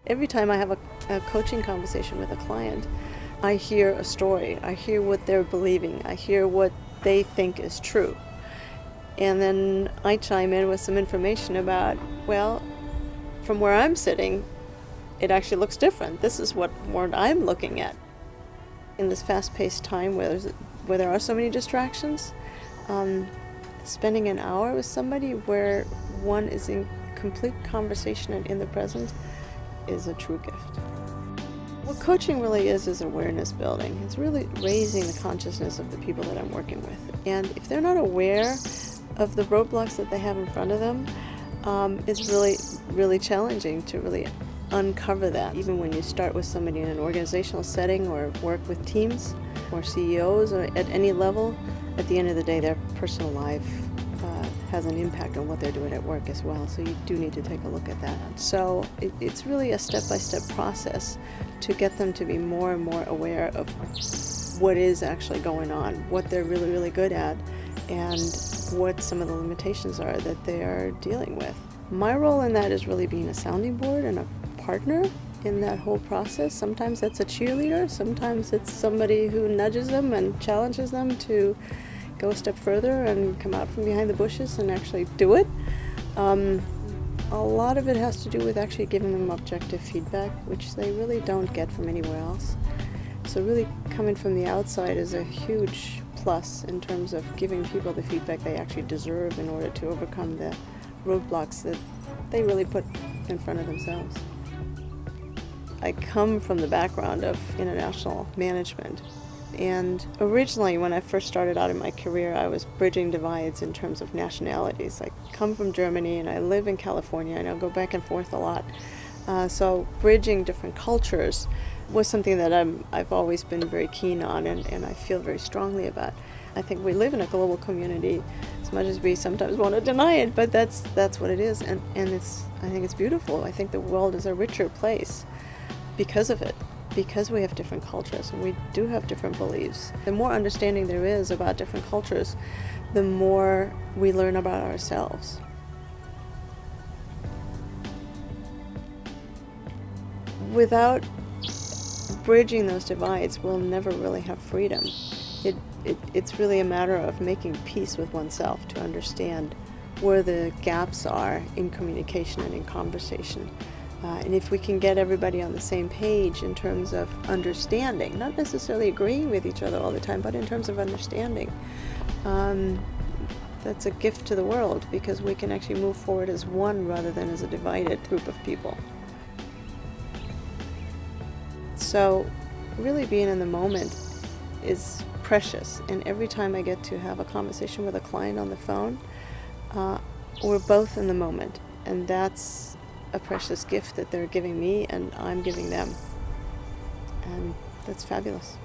Every time I have a coaching conversation with a client, I hear a story. I hear what they're believing. I hear what they think is true. And then I chime in with some information about, well, from where I'm sitting, it actually looks different. This is what I'm looking at. In this fast-paced time where there are so many distractions, spending an hour with somebody where one is in complete conversation and in the present is a true gift. What coaching really is awareness building. It's really raising the consciousness of the people that I'm working with. And if they're not aware of the roadblocks that they have in front of them, it's really, really challenging to really uncover that. Even when you start with somebody in an organizational setting or work with teams or CEOs or at any level, at the end of the day, their personal life has an impact on what they're doing at work as well. So you do need to take a look at that. So it's really a step-by-step process to get them to be more and more aware of what is actually going on, what they're really, really good at, and what some of the limitations are that they are dealing with. My role in that is really being a sounding board and a partner in that whole process. Sometimes that's a cheerleader, sometimes it's somebody who nudges them and challenges them to go a step further and come out from behind the bushes and actually do it. A lot of it has to do with actually giving them objective feedback, which they really don't get from anywhere else. So really coming from the outside is a huge plus in terms of giving people the feedback they actually deserve in order to overcome the roadblocks that they really put in front of themselves. I come from the background of international management. And originally, when I first started out in my career, I was bridging divides in terms of nationalities. I come from Germany and I live in California and I go back and forth a lot. So bridging different cultures was something that I've always been very keen on and I feel very strongly about. I think we live in a global community, as much as we sometimes want to deny it, but that's what it is. And I think it's beautiful. I think the world is a richer place because of it. Because we have different cultures and we do have different beliefs. The more understanding there is about different cultures, the more we learn about ourselves. Without bridging those divides, we'll never really have freedom. It's really a matter of making peace with oneself to understand where the gaps are in communication and in conversation. And if we can get everybody on the same page in terms of understanding, not necessarily agreeing with each other all the time, but in terms of understanding, that's a gift to the world because we can actually move forward as one rather than as a divided group of people. So really being in the moment is precious, and every time I get to have a conversation with a client on the phone, we're both in the moment, and that's a precious gift that they're giving me and I'm giving them, and that's fabulous.